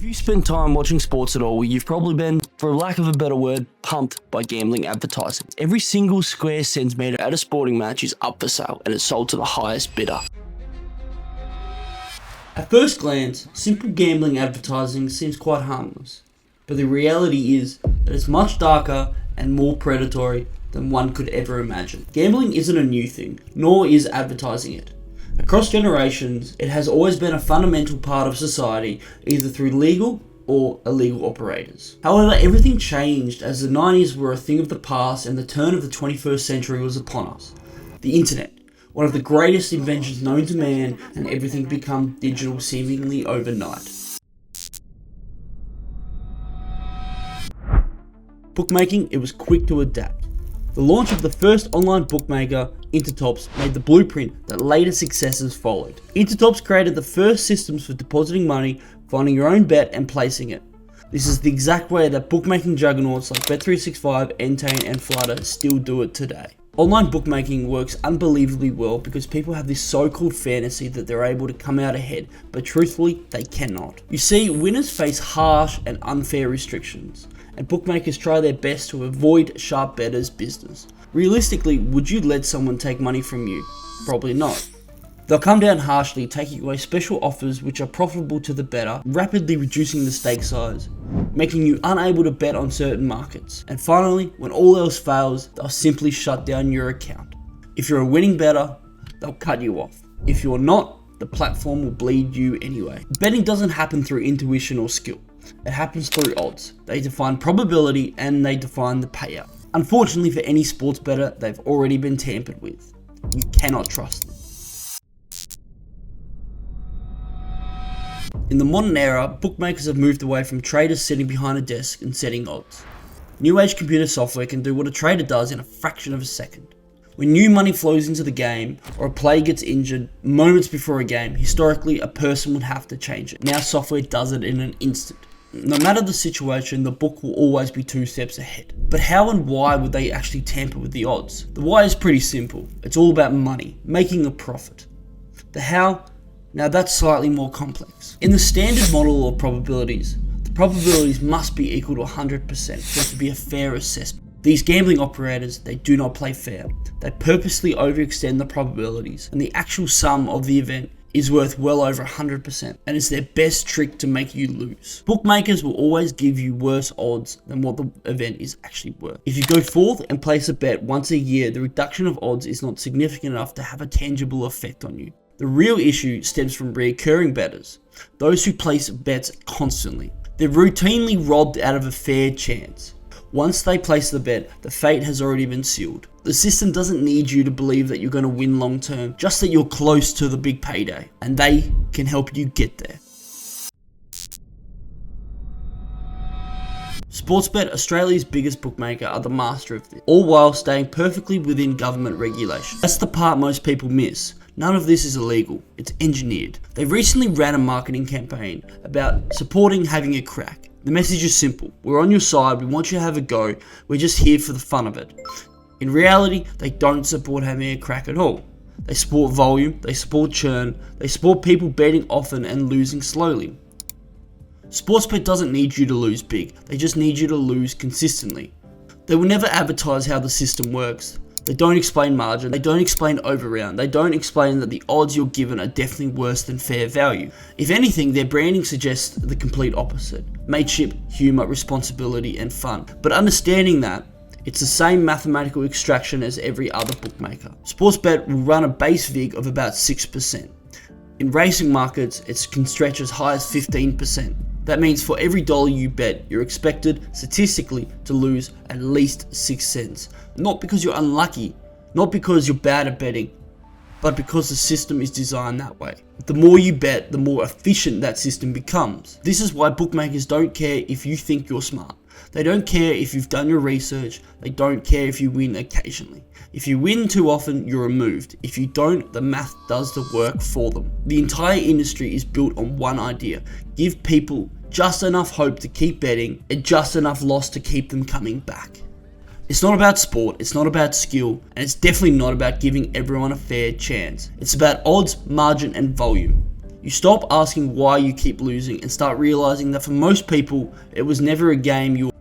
If you spend time watching sports at all, you've probably been, for lack of a better word, pumped by gambling advertising. Every single square centimetre at a sporting match is up for sale and it's sold to the highest bidder. At first glance, simple gambling advertising seems quite harmless, but the reality is that it's much darker and more predatory than one could ever imagine. Gambling isn't a new thing, nor is advertising it. Across generations, it has always been a fundamental part of society, either through legal or illegal operators. However, everything changed as the 90s were a thing of the past and the turn of the 21st century was upon us. The internet, one of the greatest inventions known to man, and everything became digital seemingly overnight. Bookmaking, it was quick to adapt. The launch of the first online bookmaker, Intertops, made the blueprint that later successes followed. Intertops created the first systems for depositing money, finding your own bet and placing it. This is the exact way that bookmaking juggernauts like Bet365, Entain and Flutter still do it today. Online bookmaking works unbelievably well because people have this so-called fantasy that they're able to come out ahead, but truthfully, they cannot. You see, winners face harsh and unfair restrictions, and bookmakers try their best to avoid sharp bettors' business. Realistically, would you let someone take money from you? Probably not. They'll come down harshly, taking away special offers which are profitable to the bettor, rapidly reducing the stake size, making you unable to bet on certain markets. And finally, when all else fails, they'll simply shut down your account. If you're a winning bettor, they'll cut you off. If you're not, the platform will bleed you anyway. Betting doesn't happen through intuition or skill. It happens through odds. They define probability and they define the payout. Unfortunately for any sports bettor, they've already been tampered with. You cannot trust them. In the modern era, bookmakers have moved away from traders sitting behind a desk and setting odds. New age computer software can do what a trader does in a fraction of a second. When new money flows into the game, or a player gets injured moments before a game, historically a person would have to change it. Now software does it in an instant. No matter the situation, the book will always be 2 steps ahead. But how and why would they actually tamper with the odds? The why is pretty simple. It's all about money, making a profit. The how? Now that's slightly more complex. In the standard model of probabilities, the probabilities must be equal to 100% for it to be a fair assessment. These gambling operators, they do not play fair. They purposely overextend the probabilities, and the actual sum of the event is worth well over 100%, and it's their best trick to make you lose. Bookmakers will always give you worse odds than what the event is actually worth. If you go forth and place a bet once a year, the reduction of odds is not significant enough to have a tangible effect on you. The real issue stems from recurring bettors, those who place bets constantly. They're routinely robbed out of a fair chance. Once they place the bet, the fate has already been sealed. The system doesn't need you to believe that you're going to win long term, just that you're close to the big payday, and they can help you get there. Sportsbet, Australia's biggest bookmaker, are the master of this, all while staying perfectly within government regulation. That's the part most people miss. None of this is illegal, it's engineered. They recently ran a marketing campaign about supporting having a crack. The message is simple: we're on your side, we want you to have a go, we're just here for the fun of it. In reality, they don't support having a crack at all. They support volume, they support churn, they support people betting often and losing slowly. Sportsbet doesn't need you to lose big, they just need you to lose consistently. They will never advertise how the system works. They don't explain margin, they don't explain overround, they don't explain that the odds you're given are definitely worse than fair value. If anything, their branding suggests the complete opposite: mateship, humour, responsibility and fun. But understanding that, it's the same mathematical extraction as every other bookmaker. Sportsbet will run a base VIG of about 6%. In racing markets, it can stretch as high as 15%. That means for every dollar you bet, you're expected, statistically, to lose at least 6 cents. Not because you're unlucky, not because you're bad at betting, but because the system is designed that way. The more you bet, the more efficient that system becomes. This is why bookmakers don't care if you think you're smart. They don't care if you've done your research. They don't care if you win occasionally. If you win too often, you're removed. If you don't, the math does the work for them. The entire industry is built on one idea: give people just enough hope to keep betting and just enough loss to keep them coming back. It's not about sport, it's not about skill, and it's definitely not about giving everyone a fair chance. It's about odds, margin, and volume. You stop asking why you keep losing and start realizing that for most people, it was never a game you